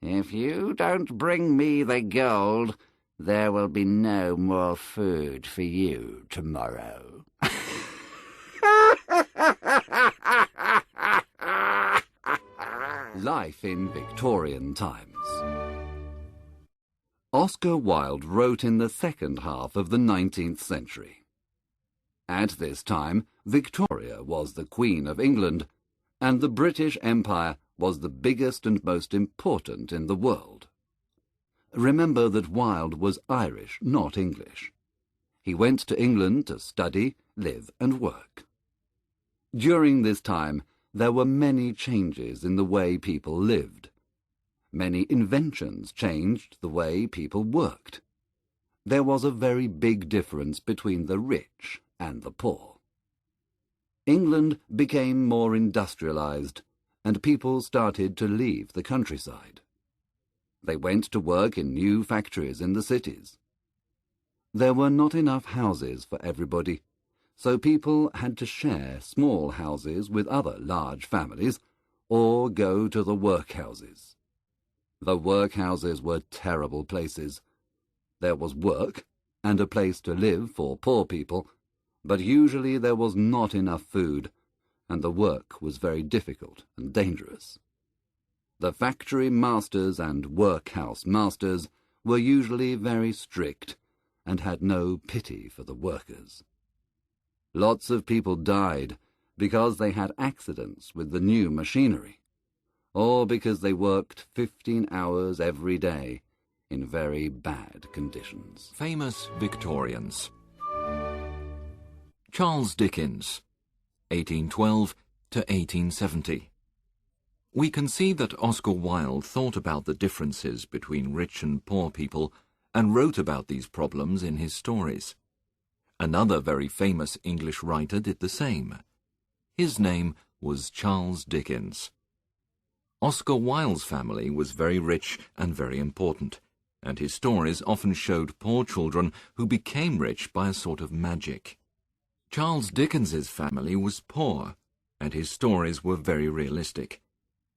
if you don't bring me the gold, there will be no more food for you tomorrow. Life in Victorian times. Oscar Wilde wrote in the second half of the 19th century. At this time, Victoria was the Queen of England, and the British Empire was the biggest and most important in the world. Remember that Wilde was Irish, not English. He went to England to study, live and work. During this time, there were many changes in the way people lived. Many inventions changed the way people worked. There was a very big difference between the rich and the poor. England became more industrialized, and people started to leave the countryside. They went to work in new factories in the cities. There were not enough houses for everybody, so people had to share small houses with other large families, or go to the workhouses. The workhouses were terrible places. There was work and a place to live for poor people, but usually there was not enough food, and the work was very difficult and dangerous. The factory masters and workhouse masters were usually very strict and had no pity for the workers. Lots of people died because they had accidents with the new machinery, or because they worked 15 hours every day in very bad conditions. Famous Victorians. Charles Dickens, 1812 to 1870. We can see that Oscar Wilde thought about the differences between rich and poor people and wrote about these problems in his stories. Another very famous English writer did the same. His name was Charles Dickens. Oscar Wilde's family was very rich and very important, and his stories often showed poor children who became rich by a sort of magic. Charles Dickens's family was poor, and his stories were very realistic.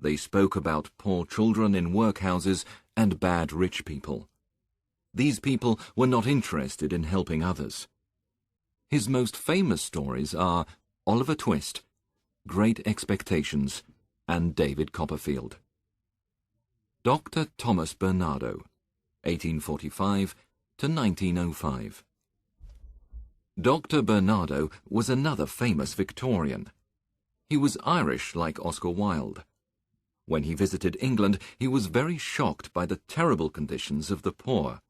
They spoke about poor children in workhouses and bad rich people. These people were not interested in helping others. His most famous stories are Oliver Twist, Great Expectations, and David Copperfield. Dr. Thomas Bernardo, 1845 to 1905. Dr. Bernardo was another famous Victorian. He was Irish like Oscar Wilde. When he visited England, he was very shocked by the terrible conditions of the poor,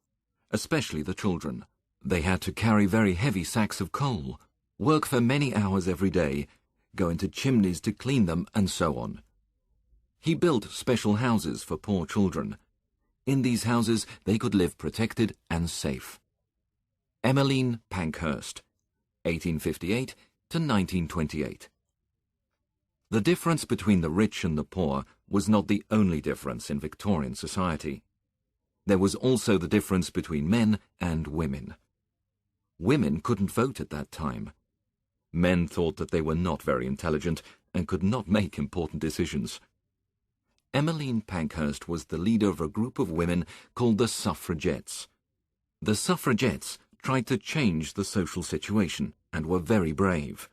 especially the children. They had to carry very heavy sacks of coal, work for many hours every day, go into chimneys to clean them, and so on. He built special houses for poor children. In these houses they could live protected and safe. Emmeline Pankhurst, 1858 to 1928. The difference between the rich and the poor was not the only difference in Victorian society. There was also the difference between men and women. Women couldn't vote at that time. Men thought that they were not very intelligent and could not make important decisions. Emmeline Pankhurst was the leader of a group of women called the suffragettes. The suffragettes tried to change the social situation and were very brave.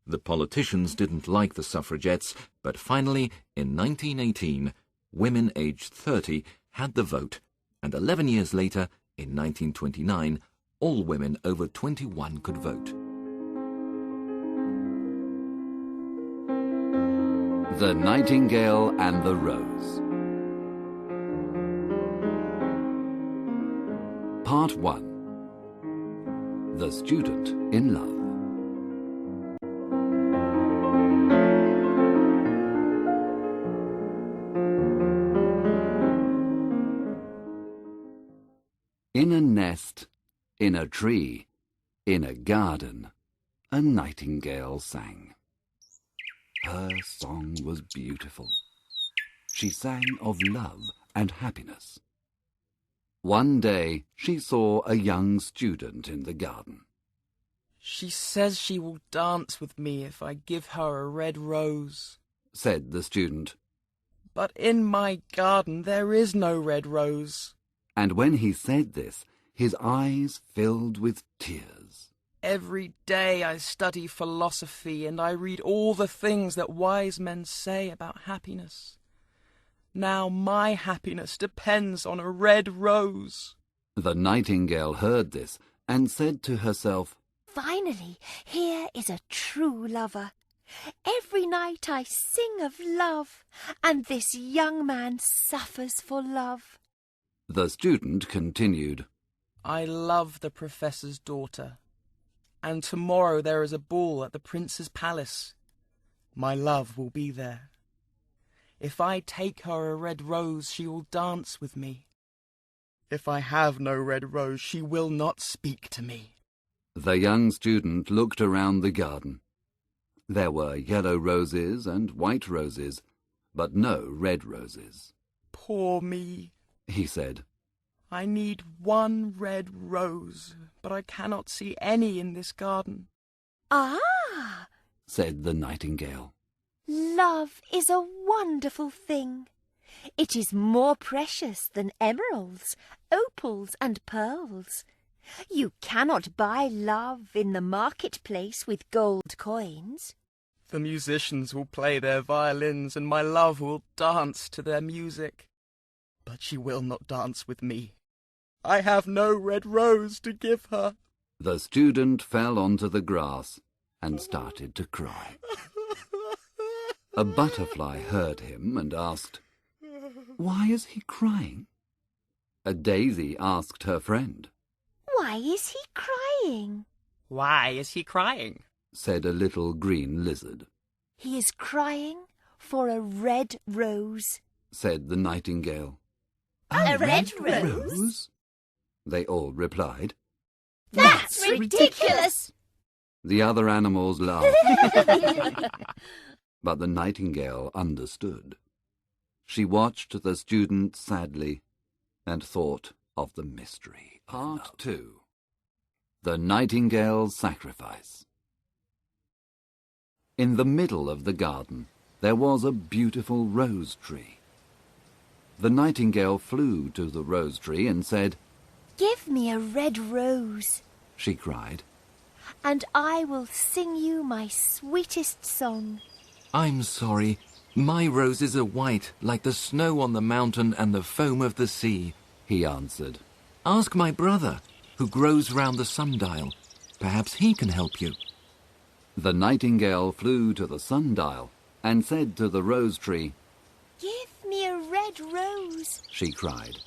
The politicians didn't like the suffragettes, but finally, in 1918, women aged 30 had the vote, and 11 years later, in 1929, all women over 21 could vote. The Nightingale and the Rose. Part 1. The Student in Love. In a nest, in a tree, in a garden, a nightingale sang. Her song was beautiful. She sang of love and happiness. One day she saw a young student in the garden. "She says she will dance with me if I give her a red rose," said the student. "but in my garden there is no red rose." And when he said this, his eyes filled with tears. "Every day I study philosophy and I read all the things that wise men say about happiness. Now my happiness depends on a red rose." The nightingale heard this and said to herself, Finally, here is a true lover. Every night I sing of love, and this young man suffers for love. The student continued, "I love the professor's daughter, and tomorrow there is a ball at the prince's palace. My love will be there. If I take her a red rose, she will dance with me. If I have no red rose, she will not speak to me." The young student looked around the garden. There were yellow roses and white roses, but no red roses. "Poor me," he said. "I need one red rose, but I cannot see any in this garden." Ah, said the nightingale. love is a wonderful thing. It is more precious than emeralds, opals and pearls. You cannot buy love in the marketplace with gold coins. The musicians will play their violins, and my love will dance to their music. But she will not dance with me. I have no red rose to give her. The student fell onto the grass and started to cry. A butterfly heard him and asked, "Why is he crying?" A daisy asked her friend. Why is he crying? "Why is he crying?" said a little green lizard. He is crying for a red rose. Said the nightingale. A red rose? They all replied. That's ridiculous! The other animals laughed. But the nightingale understood. She watched the student sadly and thought of the mystery. Part 2. The Nightingale's Sacrifice. In the middle of the garden there was a beautiful rose tree. The nightingale flew to the rose tree and said, Give me a red rose, she cried. and I will sing you my sweetest song. I'm sorry. My roses are white, like the snow on the mountain and the foam of the sea, he answered. Ask my brother, who grows round the sundial. Perhaps he can help you. The nightingale flew to the sundial and said to the rose tree, Give me a red rose, she cried.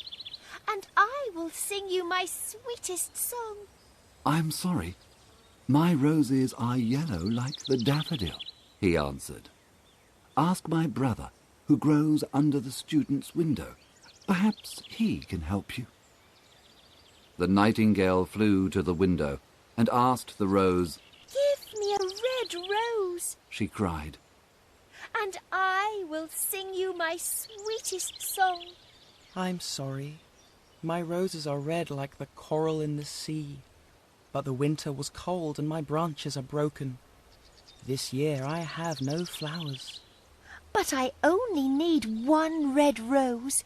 and I will sing you my sweetest song. I'm sorry. My roses are yellow like the daffodil, he answered. Ask my brother, who grows under the student's window. Perhaps he can help you. The nightingale flew to the window and asked the rose, Give me a red rose, she cried. And I will sing you my sweetest song. I'm sorry. My roses are red like the coral in the sea. But the winter was cold and my branches are broken. This year I have no flowers. But I only need one red rose.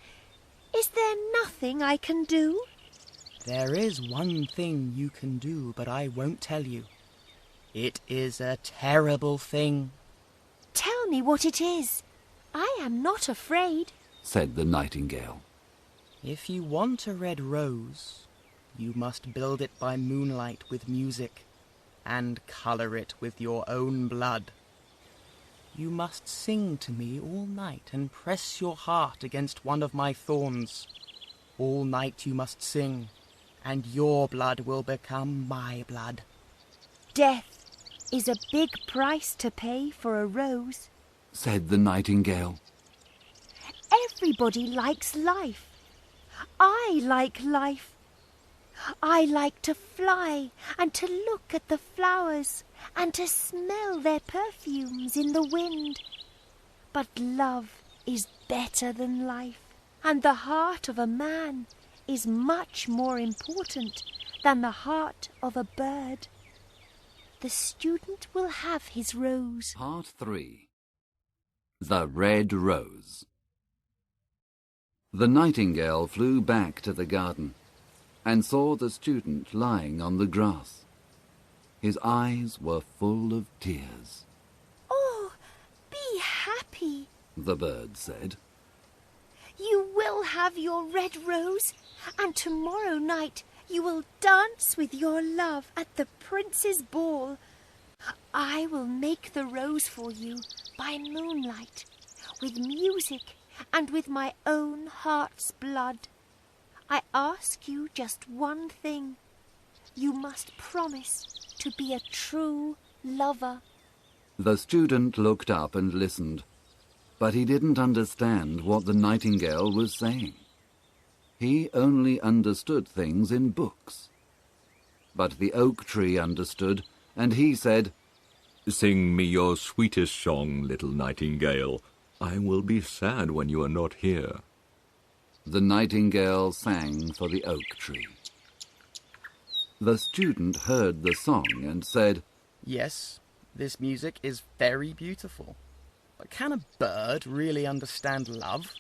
Is there nothing I can do? There is one thing you can do, but I won't tell you. It is a terrible thing. Tell me what it is. I am not afraid, said the nightingale. If you want a red rose, you must build it by moonlight with music and colour it with your own blood. You must sing to me all night and press your heart against one of my thorns. All night you must sing, and your blood will become my blood. Death is a big price to pay for a rose, said the nightingale. Everybody likes life. I like life. I like to fly and to look at the flowers and to smell their perfumes in the wind. But love is better than life, and the heart of a man is much more important than the heart of a bird. The student will have his rose. Part 3. The Red Rose. The nightingale flew back to the garden and saw the student lying on the grass. His eyes were full of tears. Oh, be happy, the bird said. You will have your red rose, and tomorrow night you will dance with your love at the prince's ball. I will make the rose for you by moonlight, with music and with my own heart's blood. I ask you just one thing. You must promise to be a true lover. The student looked up and listened, but he didn't understand what the nightingale was saying. He only understood things in books. But the oak tree understood, and he said, "Sing me your sweetest song, little nightingale. I will be sad when you are not here." The nightingale sang for the oak tree. The student heard the song and said, Yes, this music is very beautiful. But can a bird really understand love?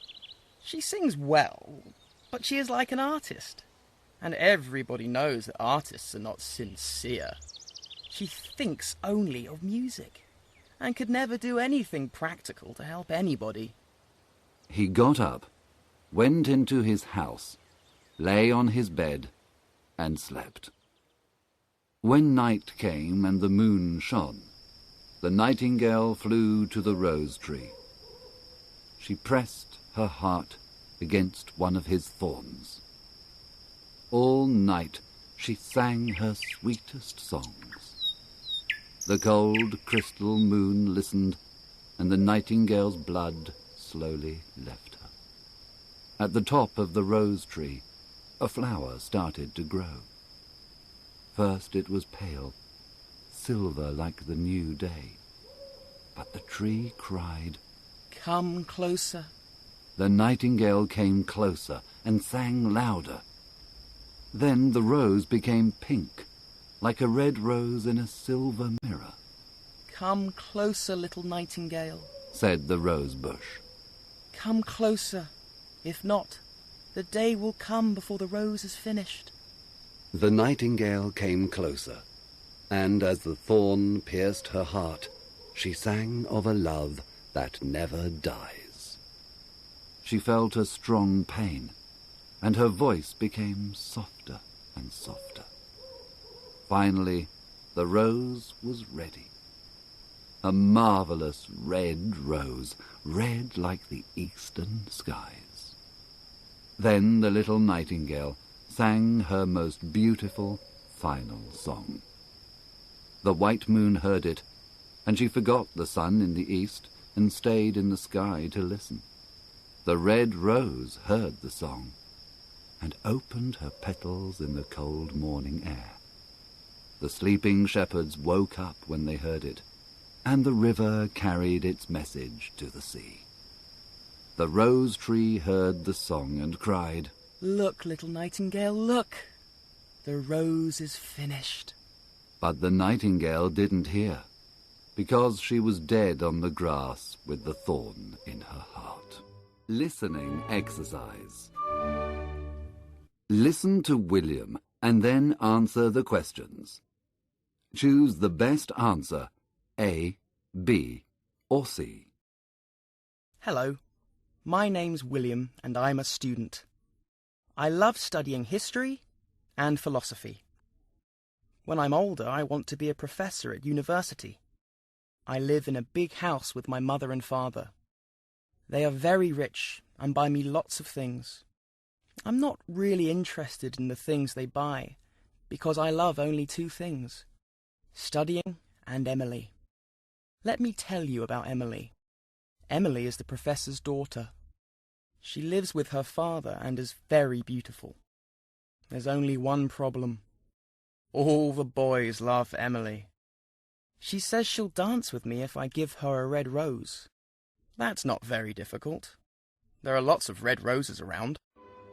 She sings well, but she is like an artist. And everybody knows that artists are not sincere. She thinks only of music, and could never do anything practical to help anybody. He got up, went into his house, lay on his bed, and slept. When night came and the moon shone, the nightingale flew to the rose tree. She pressed her heart against one of his thorns. All night she sang her sweetest songs. The cold crystal moon listened, and the nightingale's blood slowly left her. At the top of the rose tree, a flower started to grow. First it was pale, silver like the new day. But the tree cried, "Come closer." The nightingale came closer and sang louder. Then the rose became pink, like a red rose in a silver mirror. "Come closer, little nightingale," said the rose bush. "Come closer. If not, the day will come before the rose is finished." The nightingale came closer, and as the thorn pierced her heart, she sang of a love that never dies. She felt a strong pain, and her voice became softer and softer. Finally, the rose was ready. A marvelous red rose, red like the eastern skies. Then the little nightingale sang her most beautiful final song. The white moon heard it, and she forgot the sun in the east and stayed in the sky to listen. The red rose heard the song and opened her petals in the cold morning air. The sleeping shepherds woke up when they heard it, and the river carried its message to the sea. The rose tree heard the song and cried, Look, little nightingale, look! The rose is finished. But the nightingale didn't hear, because she was dead on the grass with the thorn in her heart. Listening exercise. Listen to William and then answer the questions. Choose the best answer, A, B, or C. Hello, my name's William and I'm a student. I love studying history and philosophy. When I'm older, I want to be a professor at university. I live in a big house with my mother and father. They are very rich and buy me lots of things. I'm not really interested in the things they buy because I love only two things, studying and Emily. Let me tell you about Emily. Emily is the professor's daughter. She lives with her father and is very beautiful. There's only one problem. All the boys love Emily. She says she'll dance with me if I give her a red rose. That's not very difficult. There are lots of red roses around,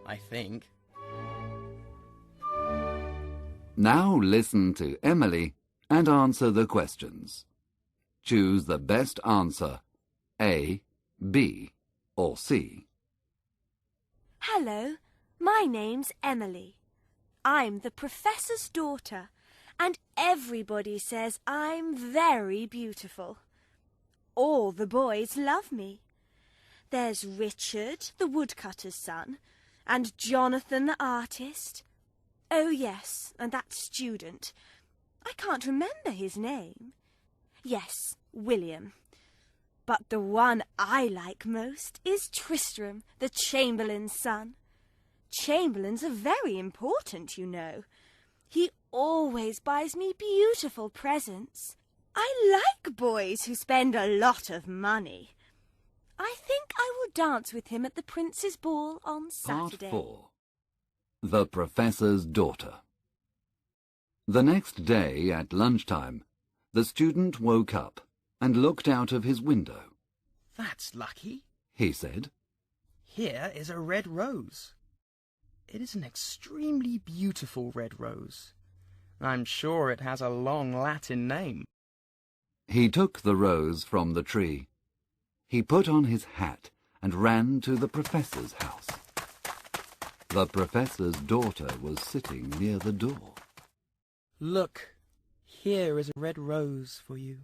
I think. Now listen to Emily and answer the questions. Choose the best answer, A, B, or C. Hello, my name's Emily. I'm the professor's daughter, and everybody says I'm very beautiful. All the boys love me. There's Richard, the woodcutter's son, and Jonathan, the artist. Oh, yes, and that student. I can't remember his name. Yes, William. But the one I like most is Tristram, the chamberlain's son. Chamberlains are very important, you know. He always buys me beautiful presents. I like boys who spend a lot of money. I think I will dance with him at the Prince's ball on Saturday. Part 4. The Professor's Daughter. The next day at lunchtime, the student woke up and looked out of his window. That's lucky, he said. Here is a red rose. It is an extremely beautiful red rose. I'm sure it has a long Latin name. He took the rose from the tree. He put on his hat and ran to the professor's house. The professor's daughter was sitting near the door. Look, here is a red rose for you.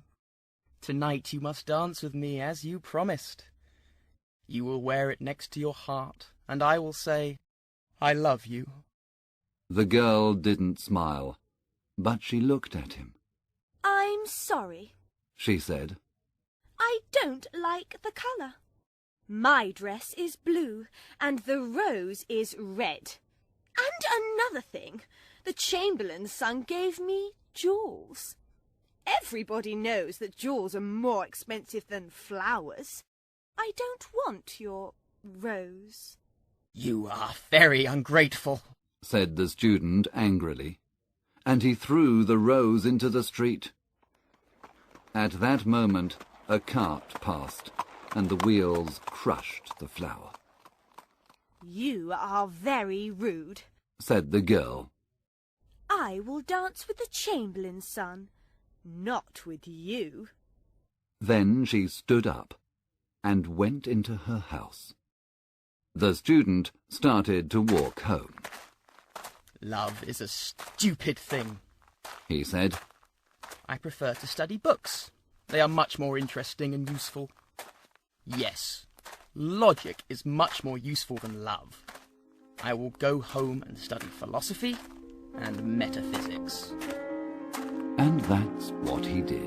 Tonight you must dance with me as you promised. You will wear it next to your heart, and I will say, I love you. The girl didn't smile, but she looked at him. I'm sorry, she said. I don't like the colour. My dress is blue, and the rose is red. And another thing, the chamberlain's son gave me jewels. Everybody knows that jewels are more expensive than flowers. I don't want your rose. You are very ungrateful, said the student angrily, and he threw the rose into the street. At that moment, a cart passed, and the wheels crushed the flower. You are very rude, said the girl. I will dance with the chamberlain's son, not with you. Then she stood up and went into her house. The student started to walk home. Love is a stupid thing, he said. I prefer to study books. They are much more interesting and useful. Yes, logic is much more useful than love. I will go home and study philosophy and metaphysics. And that's what he did.